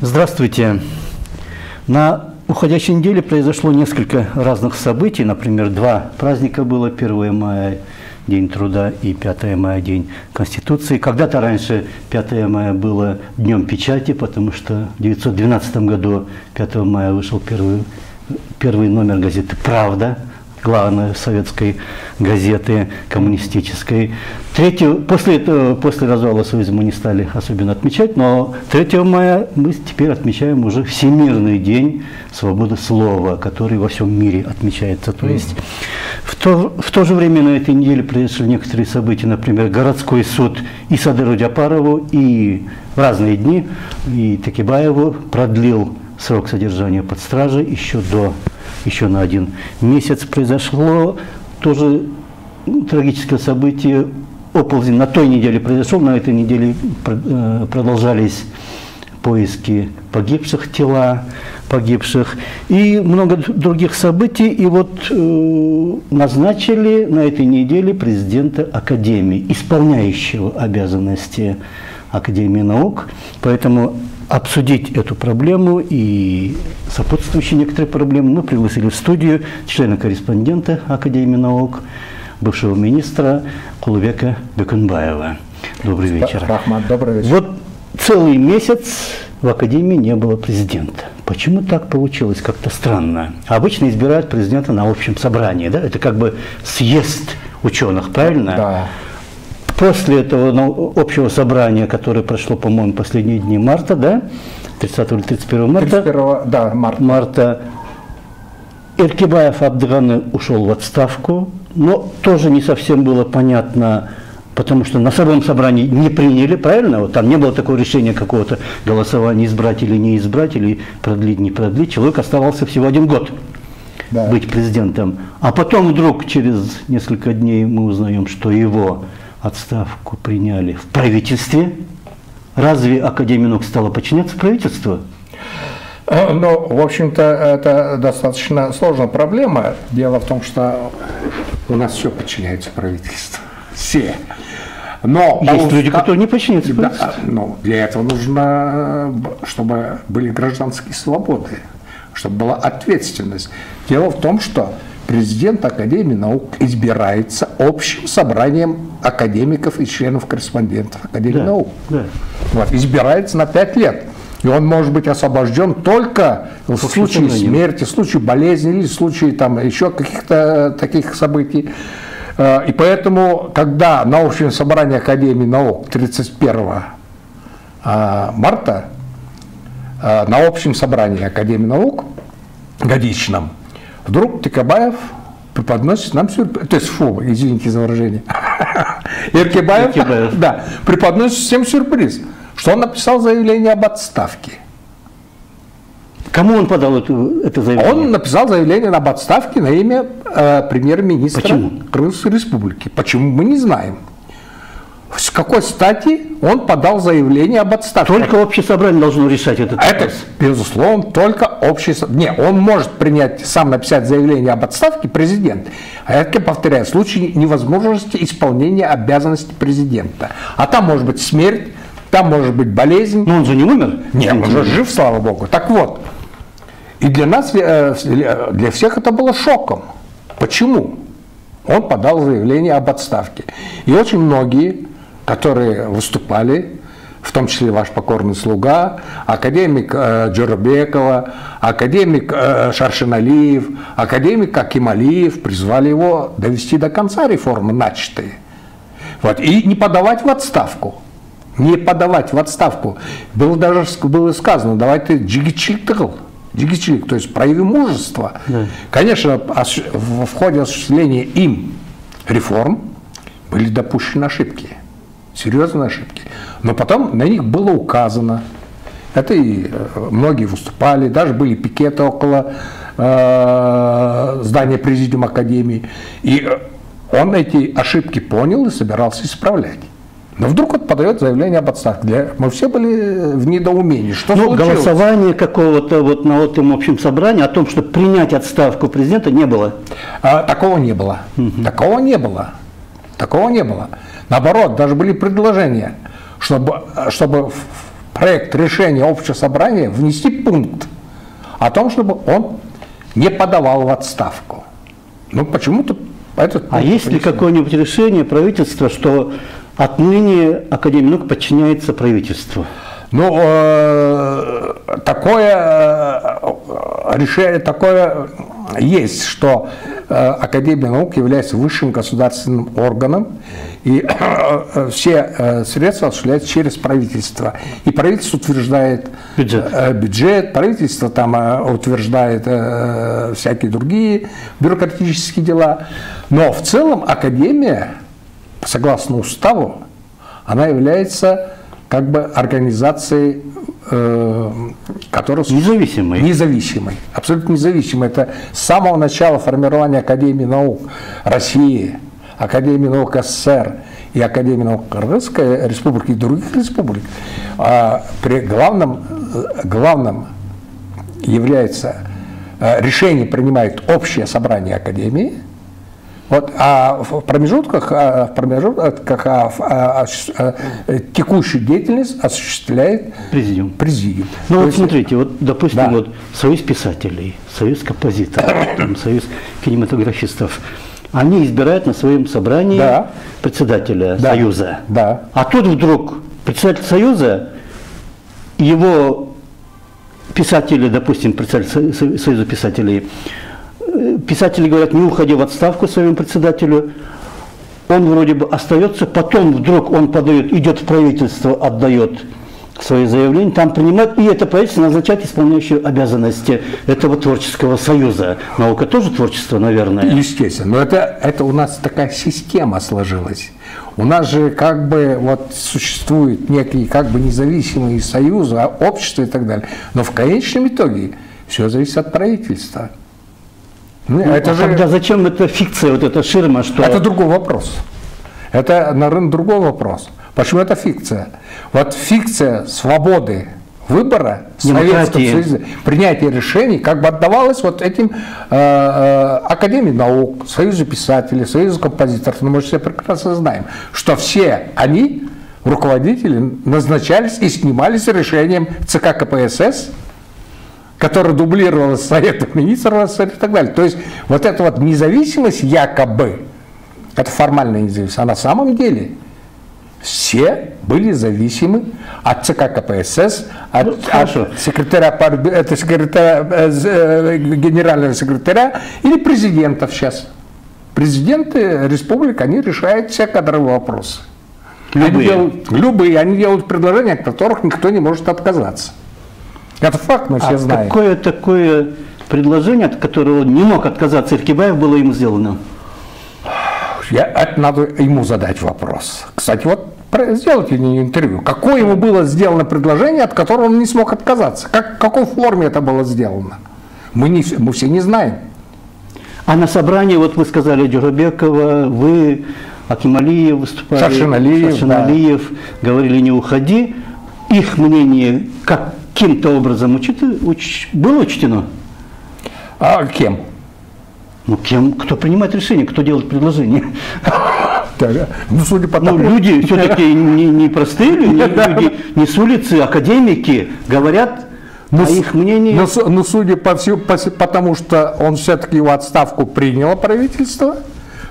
Здравствуйте. На уходящей неделе произошло несколько разных событий. Например, два праздника было: 1 мая – День труда, и 5 мая – День Конституции. Когда-то раньше 5 мая было Днем печати, потому что в 1912 году 5 мая вышел первый номер газеты «Правда», главной советской газеты, коммунистической. После развала Союза мы не стали особенно отмечать, но 3 мая мы теперь отмечаем уже Всемирный день свободы слова, который во всем мире отмечается. То есть в то же время на этой неделе произошли некоторые события, например, городской суд и Садыру Джапарову, и в разные дни, и Текебаеву продлил срок содержания под стражей еще на 1 месяц. Произошло тоже трагическое событие. Оползень на той неделе произошел, на этой неделе продолжались поиски тела погибших и много других событий. И вот назначили на этой неделе президента Академии, исполняющего обязанности Академии наук. Поэтому обсудить эту проблему и сопутствующие некоторые проблемы мы пригласили в студию члена-корреспондента Академии наук, бывшего министра Кулубека Бекунбаева. Добрый вечер. Рахмат, добрый вечер. Вот целый месяц в Академии не было президента. Почему так получилось? Как-то странно. Обычно избирают президента на общем собрании, да? Это как бы съезд ученых, правильно? Да. После этого общего собрания, которое прошло, по-моему, последние дни марта, да? 30 или 31 марта. 31, да, марта. Эркебаев Абдыганы ушел в отставку, но тоже не совсем было понятно, потому что на самом собрании не приняли, правильно? Вот там не было такого решения какого-то голосования, избрать или не избрать, или продлить, не продлить. Человек оставался всего 1 год. Да. Быть президентом. А потом вдруг через несколько дней мы узнаем, что его отставку приняли в правительстве. Разве Академия наук стала подчиняться правительству? Ну, в общем-то, это достаточно сложная проблема. Дело в том, что у нас все подчиняется правительству. Все. Но есть люди, которые не подчиняются правительству. Да, но для этого нужно, чтобы были гражданские свободы, чтобы была ответственность. Дело в том, что президент Академии наук избирается общим собранием академиков и членов-корреспондентов Академии наук. Да. Вот, избирается на 5 лет. И он может быть освобожден только в случае смерти, в случае болезни или в случае там, еще каких-то таких событий. И поэтому, когда на общем собрании Академии наук 31 марта, на общем собрании Академии наук годичном, вдруг Текебаев преподносит нам сюрприз, то есть, извините за выражение, Эркебаев, да, преподносит всем сюрприз, что он написал заявление об отставке. Кому он подал это заявление? Он написал заявление об отставке на имя премьер-министра Крымской республики. Почему, мы не знаем. С какой стати он подал заявление об отставке? Только общее собрание должно решать этот вопрос. Это, безусловно, только общее собрание. Не, он может принять, сам написать заявление об отставке президент. А это, повторяю, в случае невозможности исполнения обязанностей президента. А там может быть смерть, там может быть болезнь. Но он же не умер? Нет, он же жив, слава богу. Так вот, и для нас, для всех это было шоком. Почему? Он подал заявление об отставке. И очень многие, которые выступали, в том числе ваш покорный слуга, академик Джорабекова, академик Шаршиналиев, академик Акималиев, призвали его довести до конца реформы начатые. Вот. И не подавать в отставку. Не подавать в отставку. Было сказано, давайте джигичилик, то есть прояви мужество. Да. Конечно, в ходе осуществления им реформ были допущены ошибки. Серьезные ошибки. Но потом на них было указано. Это и многие выступали, даже были пикеты около здания Президиума Академии. И он эти ошибки понял и собирался исправлять. Но вдруг он подает заявление об отставке. Мы все были в недоумении. Что случилось? Голосования какого-то вот на этом общем собрании о том, чтобы принять отставку президента, не было? Такого не было. Такого не было. Такого не было. Наоборот, даже были предложения, чтобы в проект решения общего собрания внести пункт о том, чтобы он не подавал в отставку. Ну, почему-то этот... А есть ли какое-нибудь решение правительства, что отныне Академия наук подчиняется правительству? Ну, такое решение, такое есть, что Академия наук является высшим государственным органом, и все средства осуществляются через правительство. И правительство утверждает бюджет, правительство там утверждает всякие другие бюрократические дела. Но в целом Академия, согласно уставу, она является как бы организацией, которая... Независимой. Абсолютно независимой. Это с самого начала формирования Академии наук России, Академии наук СССР и Академии наук Кыргызской республики и других республик. При главном является решение принимает общее собрание Академии. Вот, а в промежутках текущую деятельность осуществляет президиум. Ну вот смотрите, вот допустим, вот Союз писателей, Союз композиторов, Союз кинематографистов, они избирают на своем собрании председателя Союза. Да. А тут вдруг председатель Союза, его писатели, допустим, председатель Союза писателей, писатели говорят, не уходи в отставку своему председателю, он вроде бы остается, потом вдруг он идет в правительство, отдает свои заявления, там принимает, и это правительство назначает исполняющую обязанности этого творческого союза. Наука тоже творчество, наверное. Естественно, но это у нас такая система сложилась. У нас же как бы вот существуют некие как бы независимые союзы, общества и так далее. Но в конечном итоге все зависит от правительства. Тогда зачем эта фикция, вот эта ширма? Что... Это другой вопрос. Это, наверное, другой вопрос. Почему это фикция? Вот фикция свободы выбора в Советском Союзе, принятие решений, как бы отдавалось вот этим Академии наук, Союзу писателей, Союзу композиторов. Но мы же все прекрасно знаем, что все они, руководители, назначались и снимались решением ЦК КПСС, которая дублировалась Советом министров и так далее. То есть вот эта вот независимость якобы, это формальная независимость, а на самом деле все были зависимы от ЦК КПСС, от генерального секретаря или президентов сейчас. Президенты республик, они решают все кадровые вопросы. Любые. Они делают предложения, от которых никто не может отказаться. Это факт, мы все знаем. Какое такое предложение, от которого не мог отказаться Эркебаев, было ему сделано? Это надо ему задать вопрос. Кстати, вот сделайте мне интервью. Какое ему было сделано предложение, от которого он не смог отказаться? В какой форме это было сделано? Мы все не знаем. А на собрании, вот вы сказали, Джурабекова, вы, Акималиев выступали, Шаршеналиев, говорили, не уходи. Их мнение каким-то образом было учтено? А кем? Ну, кто принимает решение, кто делает предложение. Судя по тому... люди все-таки не простые люди, не с улицы, академики говорят о их мнении. Но судя по тому, что он все-таки в отставку приняло правительство,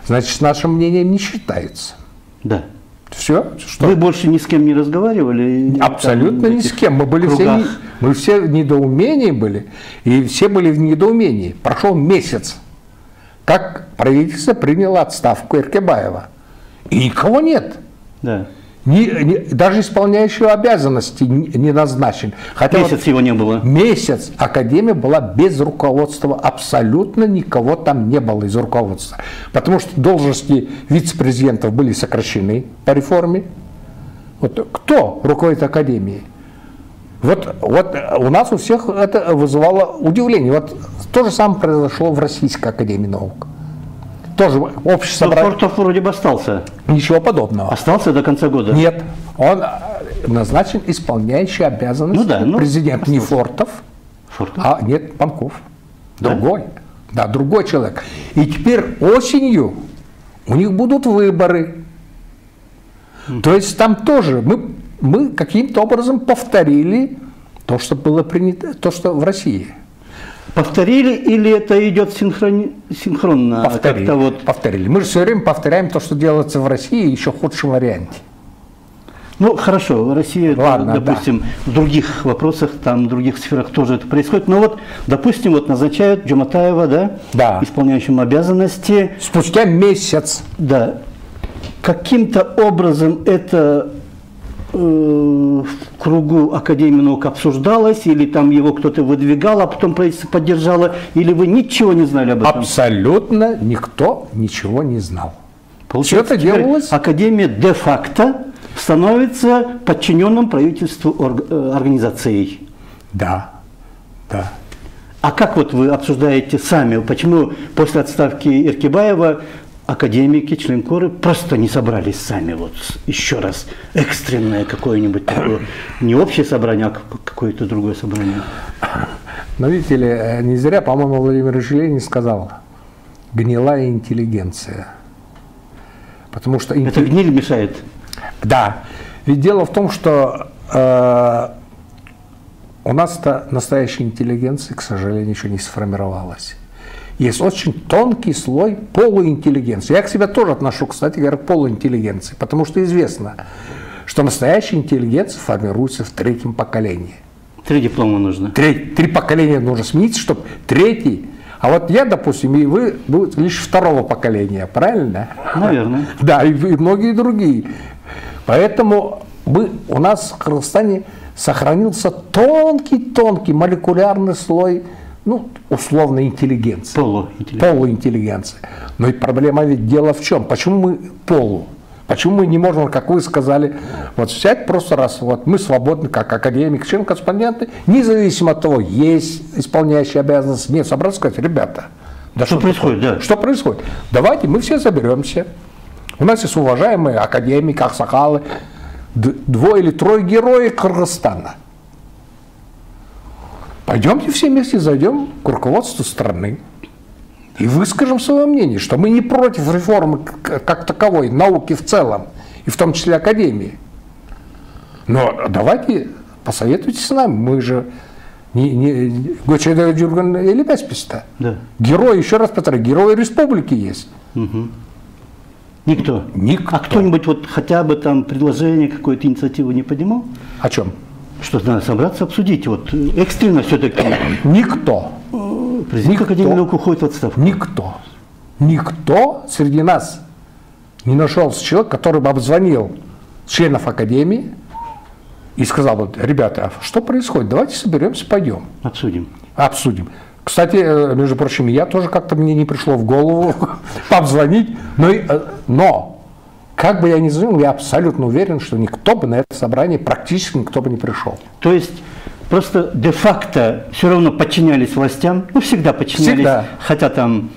значит, с нашим мнением не считается. Да. Все? Что? Вы больше ни с кем не разговаривали? Абсолютно ни с кем. Мы все в недоумении были, и все были в недоумении. Прошел месяц, как правительство приняло отставку Эркебаева. И никого нет. Да. Даже исполняющего обязанности не назначен. Хотя месяц его не было. Месяц Академия была без руководства. Абсолютно никого там не было из руководства. Потому что должности вице-президентов были сокращены по реформе. Вот кто руководит Академией? Вот у нас у всех это вызывало удивление. Вот то же самое произошло в Российской Академии наук. Тоже общее собрание. Фортов вроде бы остался. Ничего подобного. Остался до конца года? Нет. Он назначен исполняющий обязанности президент. Не Фортов, а нет, Панков. Другой. Да, другой человек. И теперь осенью у них будут выборы. То есть там тоже мы каким-то образом повторили то, что было принято, то, что в России. Повторили или это идет синхронно? Повторили. Вот... Повторили. Мы же все время повторяем то, что делается в России, еще в худшем варианте. Ну, хорошо, Россия, ладно, допустим, да. В других вопросах, там, в других сферах тоже это происходит. Но вот, допустим, вот назначают Джуматаева, да, да, исполняющим обязанности. Спустя месяц. Да. Каким-то образом это в кругу Академии наук обсуждалось, или там его кто-то выдвигал, а потом правительство поддержало, или вы ничего не знали об этом? Абсолютно никто ничего не знал. Получается, это делалось? Академия де-факто становится подчиненным правительству организацией. Да, да. А как вот вы обсуждаете сами, почему после отставки Эркебаева академики, членкоры просто не собрались сами, вот еще раз, экстренное какое-нибудь такое, не общее собрание, а какое-то другое собрание? Но видите ли, не зря, по-моему, Владимир Ильич Ленин сказал: гнилая интеллигенция. Потому что... Это гниль мешает? Да. Ведь дело в том, что у нас-то настоящая интеллигенция, к сожалению, еще не сформировалась. Есть очень тонкий слой полуинтеллигенции. Я к себе тоже отношу, кстати говоря, к полуинтеллигенции, потому что известно, что настоящая интеллигенция формируется в третьем поколении. 3 диплома нужно. 3 поколения нужно сменить, чтобы третий. А вот я, допустим, и вы будете лишь 2-го поколения, правильно? Наверное. Да, и многие другие. Поэтому у нас в Кыргызстане сохранился тонкий молекулярный слой, ну, условно, интеллигенции. Полуинтеллигенции. Но и проблема ведь дело в чем? Почему мы полу? Почему мы не можем, как вы сказали, вот взять просто раз, вот мы свободны, как академик, член-корреспонденты, независимо от того, есть исполняющий обязанности, нет, собраться сказать: ребята, да что происходит, да? Что происходит? Давайте мы все соберемся. У нас есть уважаемые академики, аксакалы, 2 или 3 герои Кыргызстана. Пойдемте все вместе зайдем к руководству страны и выскажем свое мнение, что мы не против реформы как таковой, науки в целом, и в том числе академии. Но давайте посоветуйтесь с нами, мы же Гочеда Джурган или Бесписта. Да. Герои, еще раз повторяю, герои республики есть. Угу. Никто? Никто. А кто-нибудь вот хотя бы там предложение, какую-то инициативу не поднимал? О чем? Что надо собраться, обсудить. Вот экстренно все-таки. Никто. Президент Академии наук уходит в отставку. Никто. Никто среди нас не нашелся человек, который бы обзвонил членов Академии и сказал: вот, ребята, а что происходит? Давайте соберемся, пойдем. Обсудим. Обсудим. Кстати, между прочим, я тоже как-то, мне не пришло в голову пообзвонить, но как бы я ни звонил, я абсолютно уверен, что никто бы на это собрание, практически никто бы не пришел. То есть просто де-факто все равно подчинялись властям, ну всегда подчинялись, всегда. Хотя там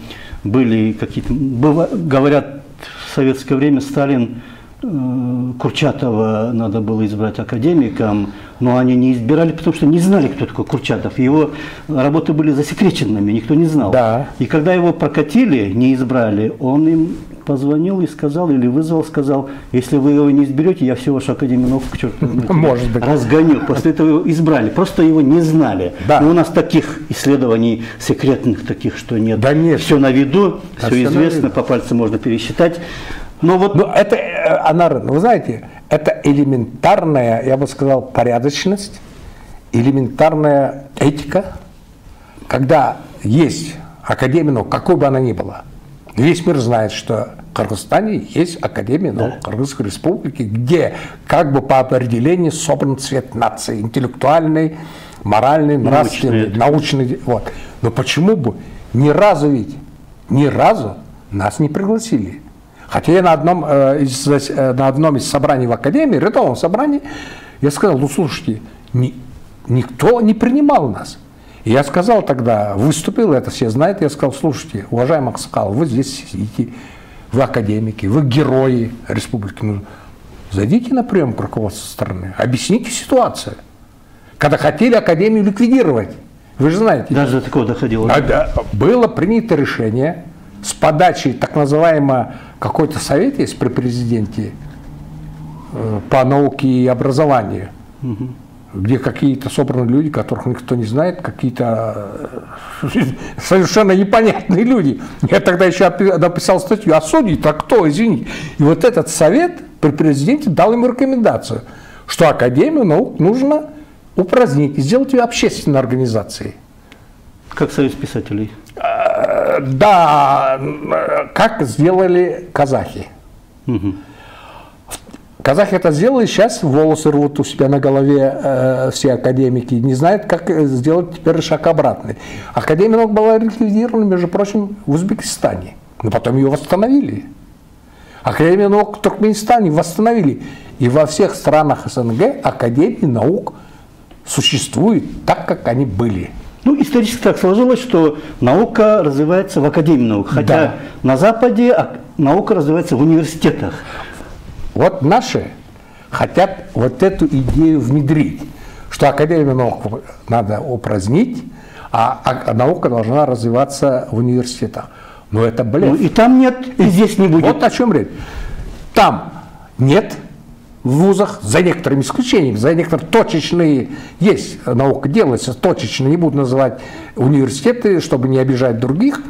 были какие-то, говорят, в советское время Сталин Курчатова надо было избрать академиком, но они не избирали, потому что не знали, кто такой Курчатов. Его работы были засекреченными, никто не знал. Да. И когда его прокатили, не избрали, он им позвонил и сказал, или вызвал, сказал: если вы его не изберете, я всю вашу Академию наук к черту разгоню. После этого его избрали, просто его не знали. Да. Но у нас таких исследований секретных, таких, что нет. Да нет. Все на виду, Да, все известно, по пальцам можно пересчитать. Но вот... это, Анар, вы знаете, это элементарная, я бы сказал, порядочность, элементарная этика, когда есть Академия наук, какой бы она ни была. Весь мир знает, что в Кыргызстане есть Академия наук Кыргызской Республики, где как бы по определению собран цвет нации, интеллектуальный, моральный, нравственный, научный. Вот. Но почему бы ни разу нас не пригласили? Хотя я на одном из собраний в Академии, рядовом собрании, я сказал: ну слушайте, никто не принимал нас. И я сказал тогда, выступил, это все знают, я сказал: слушайте, уважаемый аксакал, вы здесь сидите, вы академики, вы герои республики, ну, зайдите на прием к руководству страны, объясните ситуацию. Когда хотели Академию ликвидировать, вы же знаете. Даже до такого доходило. Было принято решение с подачи так называемого какой-то совет есть при президенте, по науке и образованию, где какие-то собраны люди, которых никто не знает, какие-то совершенно непонятные люди. Я тогда еще написал статью, а судьи-то кто, извините. И вот этот совет при президенте дал ему рекомендацию, что Академию наук нужно упразднить и сделать ее общественной организацией. Как Союз писателей. Да, как сделали казахи. Казахи это сделали, сейчас волосы рвут у себя на голове все академики, не знают, как сделать теперь шаг обратный. Академия наук была ликвидирована, между прочим, в Узбекистане, но потом ее восстановили. Академию наук в Туркменистане восстановили. И во всех странах СНГ Академии наук существуют так, как они были. Ну, исторически так сложилось, что наука развивается в Академии наук, хотя на Западе наука развивается в университетах. Вот наши хотят вот эту идею внедрить, что Академию наук надо упразднить, а наука должна развиваться в университетах. Но это блеф. Ну, и там нет, и здесь не будет. Вот о чем речь. Там нет в вузах, за некоторыми исключениями, за некоторые точечные есть, наука делается точечно, не буду называть университеты, чтобы не обижать других.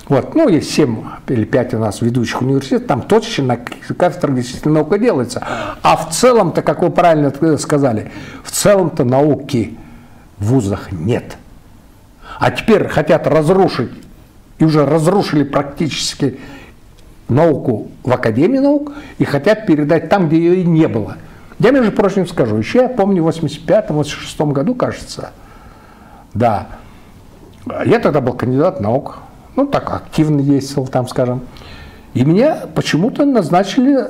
Вот, ну, есть 7 или 5 у нас ведущих университетов, там точечно на кафедрах действительно наука делается. А в целом-то, как вы правильно сказали, в целом-то науки в вузах нет. А теперь хотят разрушить, и уже разрушили практически науку в Академии наук, и хотят передать там, где ее и не было. Я, между прочим, скажу, еще я помню в 85-86 году, кажется, да, я тогда был кандидат наук, ну, так активно действовал там, скажем. И меня почему-то назначили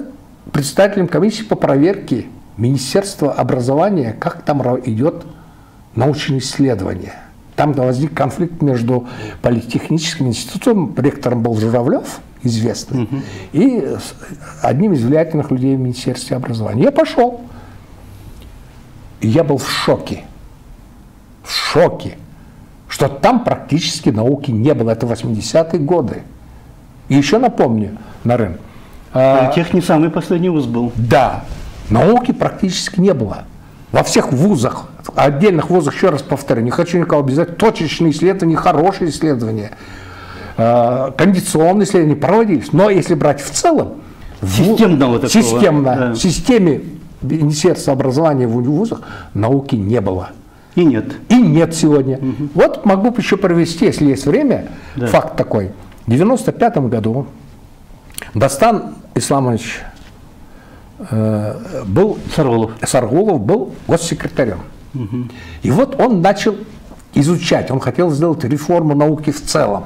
председателем комиссии по проверке Министерства образования, как там идет научное исследование. Там возник конфликт между политехническим институтом, ректором был Журавлев, известный, и одним из влиятельных людей в Министерстве образования. Я пошел. И я был в шоке. В шоке. Что там практически науки не было. Это 80-е годы. И еще напомню, Нарен. Политех не самый последний вуз был. Да. Науки практически не было. Во всех вузах, отдельных вузах, еще раз повторю, не хочу никого обязать, точечные исследования, хорошие исследования, кондиционные исследования проводились. Но если брать в целом, системного такого, в системе Министерства образования в вузах науки не было. И нет. И нет сегодня. Вот могу еще провести, если есть время, факт такой. В 1995 году Дастан Исламович был, Саргулов был госсекретарем. И вот он начал изучать, он хотел сделать реформу науки в целом.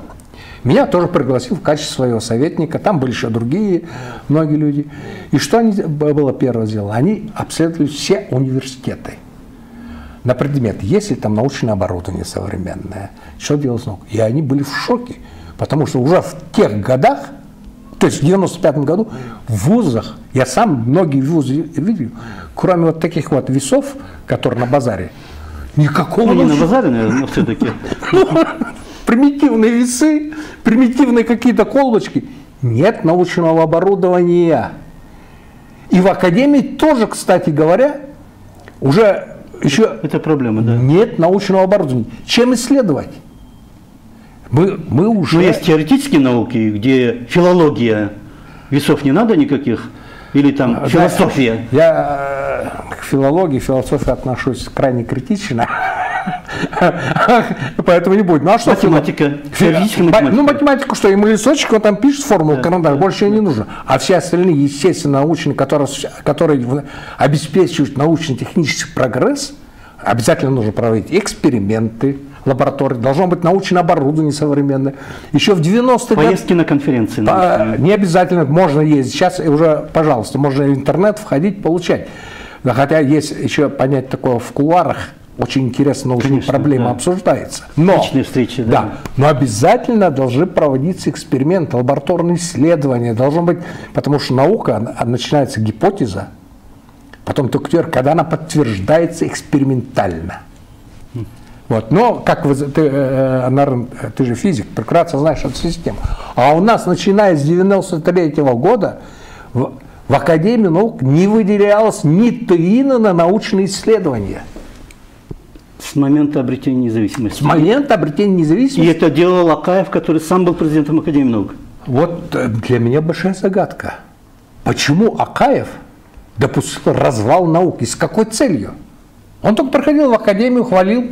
Меня тоже пригласил в качестве своего советника, там были еще другие многие люди. И что они было первое сделано? Они обследовали все университеты на предмет, есть ли там научное оборудование современное, что делать с наукой. И они были в шоке, потому что уже в тех годах, то есть в 95 году, в вузах, я сам многие вузы видел, кроме вот таких вот весов, которые на базаре, никакого... Ну, не на базаре, наверное, но все-таки. Примитивные весы, примитивные какие-то колбочки. Нет научного оборудования. И в академии тоже, кстати говоря, уже еще это проблема, да. Нет научного оборудования. Чем исследовать? Мы уже... Но есть теоретические науки, где филология, весов не надо никаких, или там философия. Я к филологии, философии отношусь крайне критично. Поэтому не будет. Ну а что? Математика. Ну математику что? Ему листочек, он там пишет формулу, карандаш, больше не нужно. А все остальные, естественно, научные, которые обеспечивают научно-технический прогресс, обязательно нужно проводить эксперименты, лаборатории, должно быть научное оборудование современное. Еще в 90-е годы... Поездки на конференции. Не обязательно, можно ездить. Сейчас уже, пожалуйста, можно в интернет входить, получать. Хотя есть еще понять такое в кулуарах, очень интересно, научная проблема обсуждается. Но, личные встречи, да. Но обязательно должны проводиться эксперименты, лабораторные исследования. Должно быть, потому что наука, начинается гипотеза, потом только когда она подтверждается экспериментально. Вот. Но, как ты же физик, прекрасно знаешь эту систему. А у нас, начиная с 93-го года, в Академии наук не выделялось ни тиына на научные исследования. С момента обретения независимости. С момента обретения независимости. И это делал Акаев, который сам был президентом Академии наук. Вот для меня большая загадка. Почему Акаев допустил развал науки? С какой целью? Он только приходил в Академию, хвалил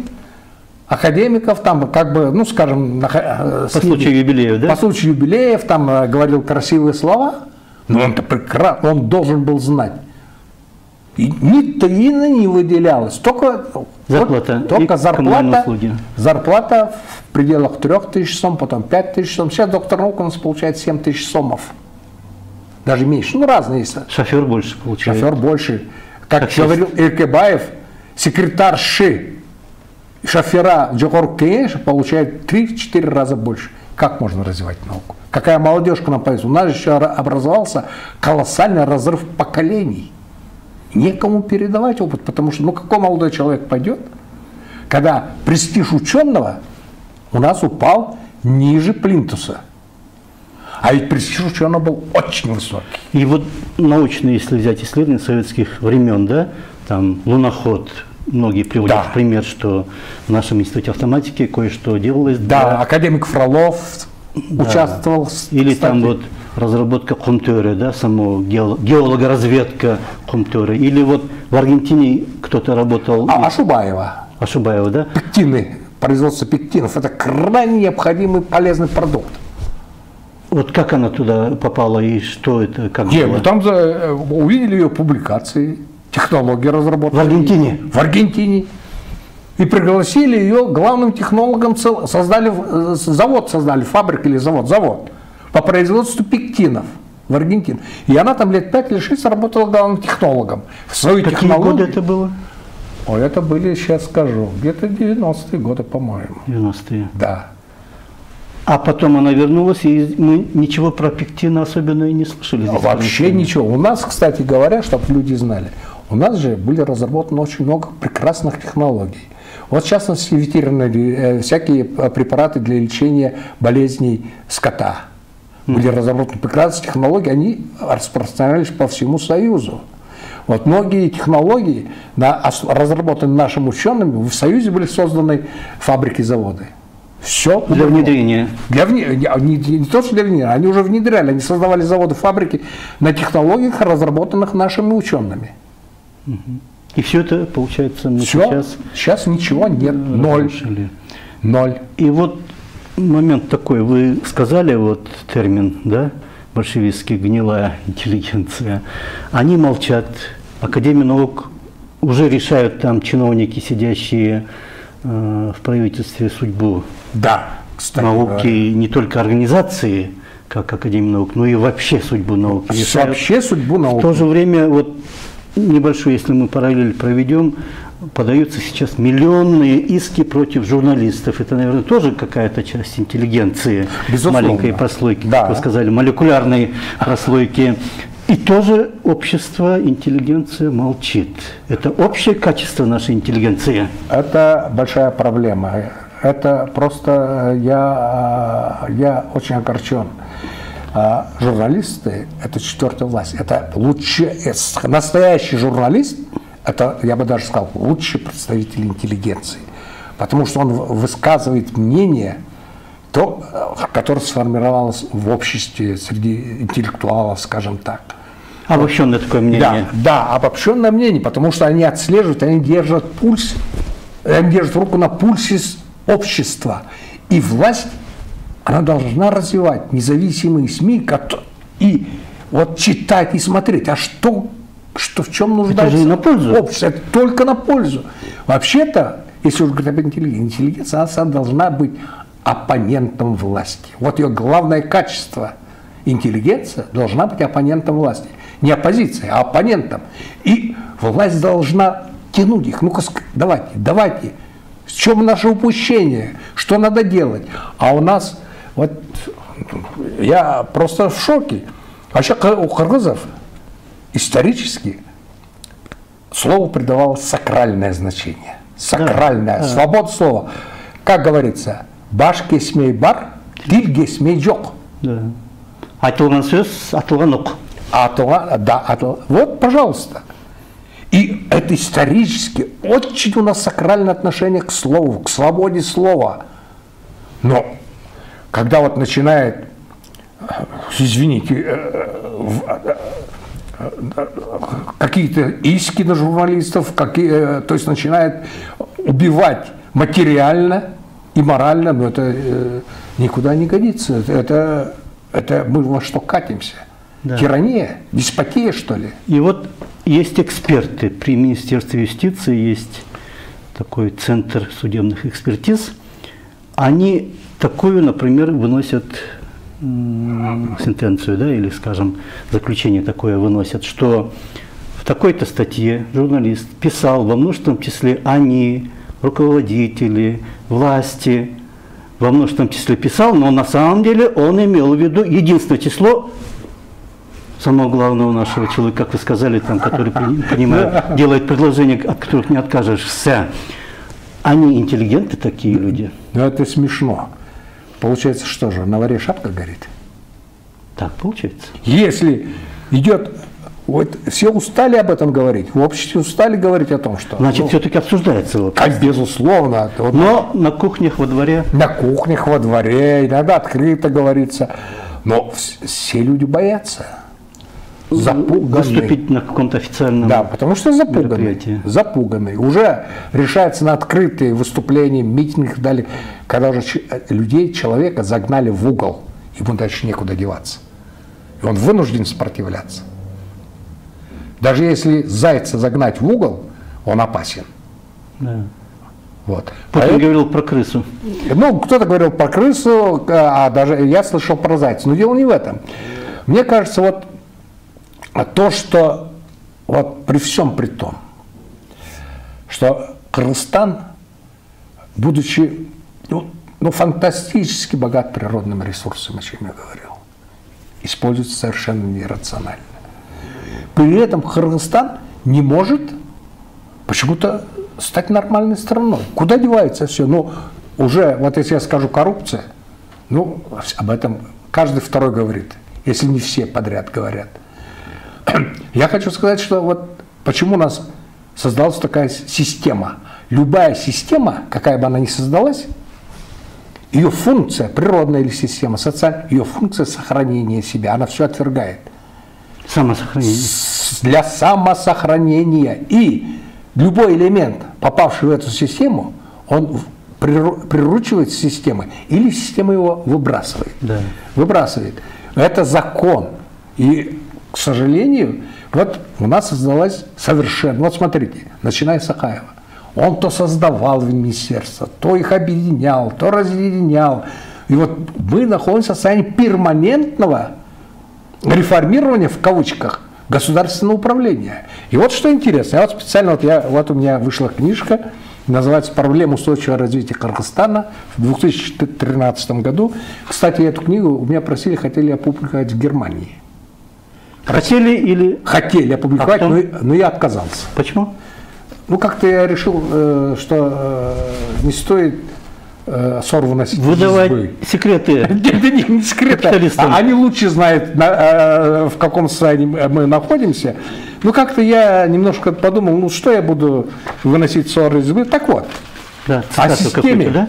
академиков, там, как бы, ну, скажем, по случаю юбилеев, да? По случаю юбилеев, там, говорил красивые слова, но он-то прекрасно, он должен был знать. И ни тиына не выделялось, только зарплата, только зарплата в пределах 3000 сом, потом 5000 сом. Сейчас доктор наук у нас получает 7000 сомов. Даже меньше, ну, разные есть. Шофер больше получает. Шофер больше. Как говорил Эркебаев, секретарши шофера Джохор Кенеш получает 3-4 раза больше. Как можно развивать науку? Какая молодежь к нам появится? У нас же еще образовался колоссальный разрыв поколений. Некому передавать опыт, потому что, ну, какой молодой человек пойдет, когда престиж ученого у нас упал ниже плинтуса. А ведь престиж ученого был очень высокий. И вот научные, если взять исследования советских времен, да, там луноход, многие приводят в пример, что в нашем институте автоматики кое-что делалось. Да, академик Фролов участвовал. Или там вот разработка Комтёре, да, само геологоразведка Комтёре. Или вот в Аргентине кто-то работал. Ашубаева. Ашубаева, да? Пектины, производство пектинов. Это крайне необходимый полезный продукт. Вот как она туда попала и что это, как Нет, было? ну там увидели ее публикации, технологии разработки. В Аргентине? В Аргентине. И пригласили ее главным технологом, создали завод, фабрику или завод по производству пектинов в Аргентине. И она там лет 5 или 6 работала главным технологом. В свою Какие технологию. годы это было? Ой, это были, сейчас скажу, где-то 90-е годы, по-моему. 90-е. Да. А потом она вернулась, и мы ничего про пектин особенно и не слышали. Здесь Вообще ничего. У нас, кстати говоря, чтобы люди знали, у нас же были разработаны очень много прекрасных технологий. Вот в частности, ветеринарные, всякие препараты для лечения болезней скота. Были разработаны прекрасные технологии, они распространялись по всему Союзу. Вот многие технологии, разработанные нашими учеными, в Союзе были созданы фабрики, заводы. Все для внедрения. Не то, что для внедрения, они уже внедряли, они создавали заводы, фабрики на технологиях, разработанных нашими учеными. И все это, получается, мы сейчас ничего нет, ноль. И вот момент такой, вы сказали вот термин, да, большевистский, гнилая интеллигенция. Они молчат, Академия наук уже решают там чиновники, сидящие в правительстве, судьбу науки, не только организации, как Академия наук, но и вообще судьбу науки решают. Вообще судьбу науки. В то же время, вот небольшой, если мы параллель проведем, подаются сейчас миллионные иски против журналистов. Это, наверное, тоже какая-то часть интеллигенции, безусловно, маленькой прослойки, как вы сказали, молекулярной прослойки. И тоже общество, интеллигенция молчит. Это общее качество нашей интеллигенции. Это большая проблема. Это просто я очень огорчен. Журналисты – это четвертая власть. Это лучший, настоящий журналист, это, я бы даже сказал, лучший представитель интеллигенции. Потому что он высказывает мнение, которое сформировалось в обществе, среди интеллектуалов, скажем так. Обобщенное такое мнение. Да, обобщенное мнение, потому что они отслеживают, они держат пульс, они держат руку на пульсе общества. И власть, она должна развивать независимые СМИ и вот читать и смотреть, а что в чем нуждается. Это же и на пользу. Общество, это только на пользу. Вообще-то, если уж говорить об интеллигенции, интеллигенция она должна быть оппонентом власти. Вот ее главное качество. Интеллигенция должна быть оппонентом власти. Не оппозицией, а оппонентом. И власть должна тянуть их. Ну-ка, давайте. В чем наше упущение? Что надо делать? А у нас, вот, я просто в шоке. Вообще у кыргызов исторически слову придавалось сакральное значение. Сакральное. Свобода слова. Как говорится, баш кесмей бар, дил кесмей жок. Айтылған сөз, атылған оқ. Вот, пожалуйста. И это исторически очень у нас сакральное отношение к слову, к свободе слова. Но когда вот начинает, извините, какие-то иски на журналистов, то есть начинает убивать материально и морально, но это никуда не годится. Это мы во что катимся? Да. Тирания, деспотия, что ли? И вот есть эксперты при Министерстве юстиции, есть такой центр судебных экспертиз. Они такую, например, выносят сентенцию, да, или, скажем, заключение такое выносят, что в такой-то статье журналист писал во множественном числе «они», руководители, власти, во множественном числе писал, но на самом деле он имел в виду единственное число самого главного нашего человека, как вы сказали, там, который понимает, делает предложения, от которых не откажешься. Они интеллигенты, такие люди. Ну это смешно. Получается, что же, на варе шапка горит? Так получается. Если идет, вот все устали об этом говорить, в обществе устали говорить о том, что... Значит, все-таки обсуждается. Вот. Как безусловно. Вот, но на кухнях во дворе. На кухнях во дворе, иногда открыто говорится. Но все люди боятся. Запуганный. Выступить на каком-то официальном Да, потому что запуганный. Уже решается на открытые выступления, митинги дали, когда уже человека загнали в угол, ему дальше некуда деваться. И он вынужден сопротивляться. Даже если зайца загнать в угол, он опасен. Да. Вот. Путин говорил про крысу. Ну, кто-то говорил про крысу, а даже я слышал про зайца. Но дело не в этом. Мне кажется, вот то, что вот при всем при том, что Кыргызстан, будучи фантастически богат природными ресурсами, о чем я говорил, используется совершенно нерационально. При этом Кыргызстан не может почему-то стать нормальной страной. Куда девается все? Ну, уже, вот если я скажу коррупция, ну, об этом каждый второй говорит, если не все подряд говорят. Я хочу сказать, что вот почему у нас создалась такая система. Любая система, какая бы она ни создалась, ее функция, природная или система, социальная, ее функция сохранения себя, она все отвергает. Самосохранение. Для самосохранения. И любой элемент, попавший в эту систему, он приручивается системой, или система его выбрасывает. Да. Выбрасывает. Это закон. И, к сожалению, вот у нас создалась совершенно... Вот смотрите, начиная с Акаева. Он то создавал министерство, то их объединял, то разъединял. И вот мы находимся в состоянии перманентного реформирования, в кавычках, государственного управления. И вот что интересно. Я вот специально, вот у меня вышла книжка, называется «Проблемы устойчивого развития Кыргызстана» в 2013 году. Кстати, эту книгу у меня просили, хотели опубликовать в Германии. Хотели или... Хотели опубликовать, но я отказался. Почему? Ну, как-то я решил, что не стоит ссор выносить. Выдавать секреты. Не секреты. Они лучше знают, в каком состоянии мы находимся. Ну, как-то я немножко подумал, ну, что я буду выносить ссор из избы. Так вот, да, о системе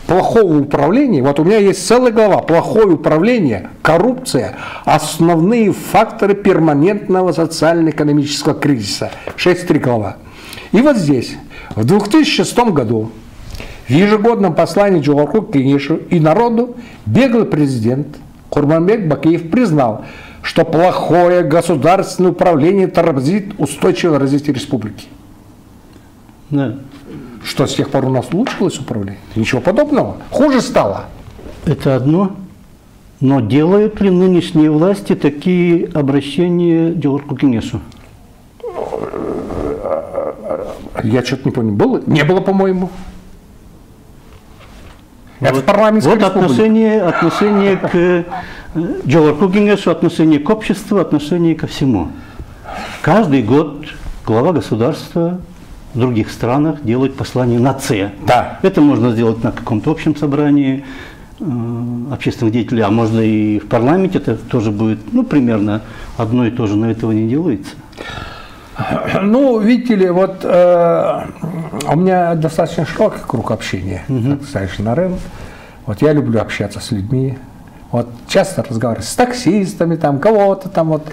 плохого управления, вот у меня есть целая глава, плохое управление, коррупция, основные факторы перманентного социально-экономического кризиса. 6-3 глава. И вот здесь, в 2006 году, в ежегодном послании Джохорку Кенешу и народу беглый президент Курманбек Бакиев признал, что плохое государственное управление тормозит устойчивое развитие республики. Да. Что с тех пор у нас улучшилось управление? Ничего подобного. Хуже стало. Это одно. Но делают ли нынешние власти такие обращения Джохорку Кенешу? Я что-то не понял. Было? Не было, по-моему. Это вот, парламентская вот отношение к Джохорку Кенешу, отношение к обществу, отношение ко всему. Каждый год глава государства в других странах делает послание нации. Да. Это можно сделать на каком-то общем собрании, общественных деятелей, а можно и в парламенте, это тоже будет, ну, примерно одно и то же, но этого не делается. Ну, видите ли, вот у меня достаточно широкий круг общения, как знаешь, на рынке. Вот я люблю общаться с людьми. Вот часто разговариваю с таксистами, там кого-то там вот.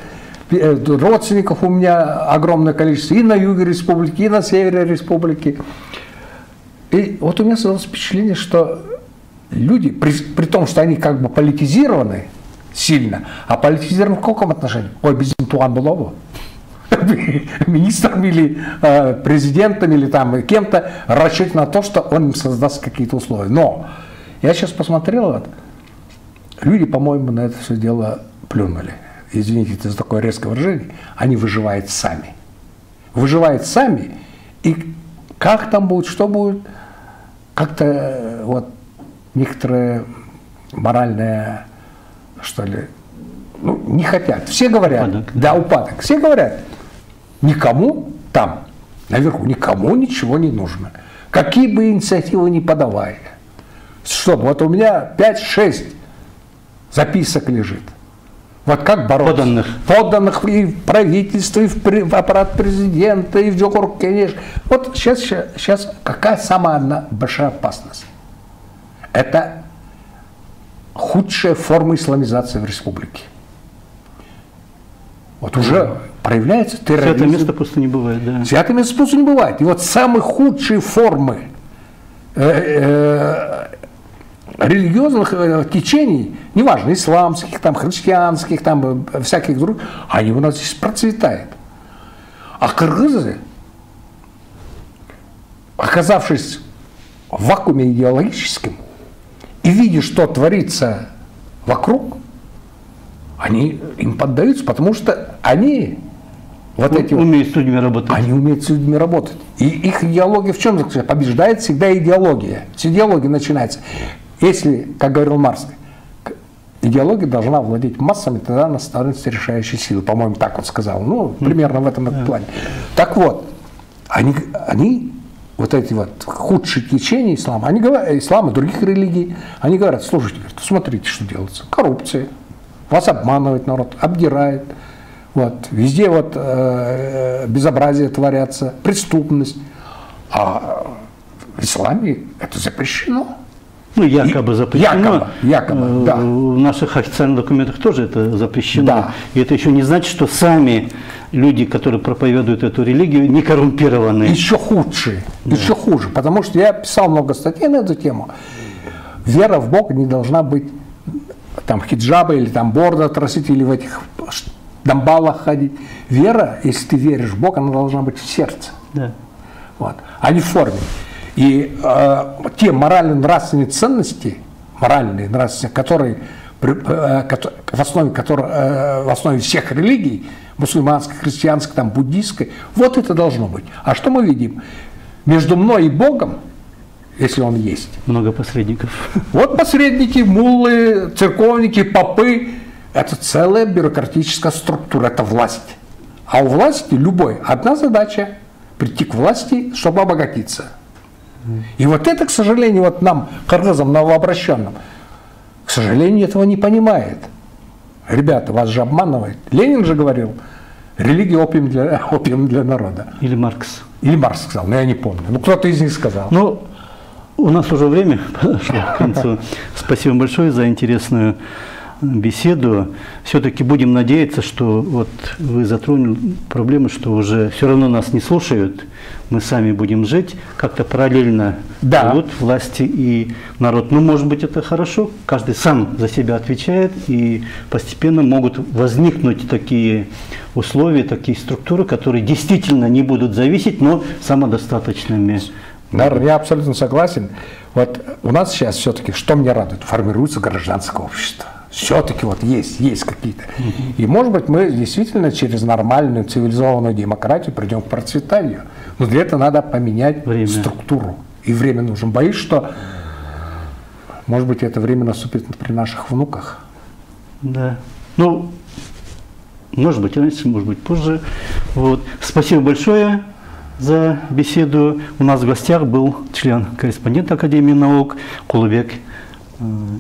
Родственников у меня огромное количество и на юге республики, и на севере республики. И вот у меня создалось впечатление, что люди, при том, что они как бы политизированы сильно, а политизированы в каком отношении? Ой, без Туан было министром или президентом или там кем-то расчет на то, что он им создаст какие-то условия. Но я сейчас посмотрел, вот, люди, по-моему, на это все дело плюнули. Извините за такое резкое выражение, они выживают сами. Выживают сами, и как там будет, что будет, как-то вот некоторые моральные, что ли, ну, не хотят. Все говорят, упадок. Да, упадок. Все говорят, никому там, наверху, никому ничего не нужно. Какие бы инициативы ни подавали. Что, вот у меня 5-6 записок лежит. Вот как бороться? Подданных и в правительство, и в аппарат президента, и в Джокур, конечно. Вот сейчас какая самая большая опасность? Это худшая форма исламизации в республике. Вот уже проявляется терроризм. Святое место просто не бывает, да. Святое место просто не бывает. И вот самые худшие формы религиозных течений, неважно, исламских, там, христианских, там, всяких других, они у нас здесь процветают. А кыргызы, оказавшись в вакууме идеологическом и видя, что творится вокруг, они им поддаются, потому что они умеют с людьми работать. Они умеют с людьми работать. И их идеология в чем заключается? Побеждает всегда идеология. С идеологии начинается. Если, как говорил Маркс, идеология должна владеть массами, тогда она становится решающей силой. По-моему, так вот сказал. Ну, примерно в этом плане. Так вот, они вот эти вот худшие течения ислама, они говорят, ислама, других религий, они говорят, слушайте, смотрите, что делается. Коррупция. Вас обманывает народ, обдирает. Вот, везде вот безобразие творятся, преступность. А в исламе это запрещено. Ну, якобы запрещено. Якобы, да. В наших официальных документах тоже это запрещено. Да. И это еще не значит, что сами люди, которые проповедуют эту религию, не коррумпированы. Еще худшие, да. Еще хуже. Потому что я писал много статей на эту тему. Вера в Бога не должна быть там хиджаба или там бороду отрастить, или в этих дамбалах ходить. Вера, если ты веришь в Бога, она должна быть в сердце. Да. Вот, а не в форме. И те морально-нравственные ценности, которые в основе всех религий, мусульманской, христианской, там, буддийской, вот это должно быть. А что мы видим? Между мной и Богом, если он есть. Много посредников. Вот посредники, муллы, церковники, попы. Это целая бюрократическая структура, это власть. А у власти любой одна задача – прийти к власти, чтобы обогатиться. И вот это, к сожалению, вот нам, кыргызам, новообращенным, к сожалению, этого не понимает. Ребята, вас же обманывают. Ленин же говорил, религия опиум для народа. Или Маркс. Или Маркс сказал, но я не помню. Ну, кто-то из них сказал. Ну, у нас уже время подошло к концу. Спасибо большое за интересную беседу. Все-таки будем надеяться, что вот вы затронули проблему, что уже все равно нас не слушают, мы сами будем жить, как-то параллельно живут власти и народ. Ну, может быть, это хорошо, каждый сам за себя отвечает, и постепенно могут возникнуть такие условия, такие структуры, которые действительно не будут зависеть, но самодостаточными. Наверное, я абсолютно согласен. Вот у нас сейчас все-таки, что меня радует, формируется гражданское общество. Все-таки вот есть какие-то. И, может быть, мы действительно через нормальную цивилизованную демократию придем к процветанию. Но для этого надо поменять структуру. И время нужно. Боюсь, что, может быть, это время наступит при наших внуках. Да. Ну, может быть, раньше, может быть, позже. Вот. Спасибо большое за беседу. У нас в гостях был член-корреспондент Академии наук Кулыбек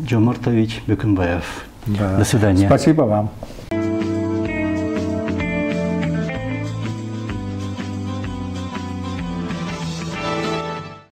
Джомартович Бекенбаев. Да. До свидания. Спасибо вам.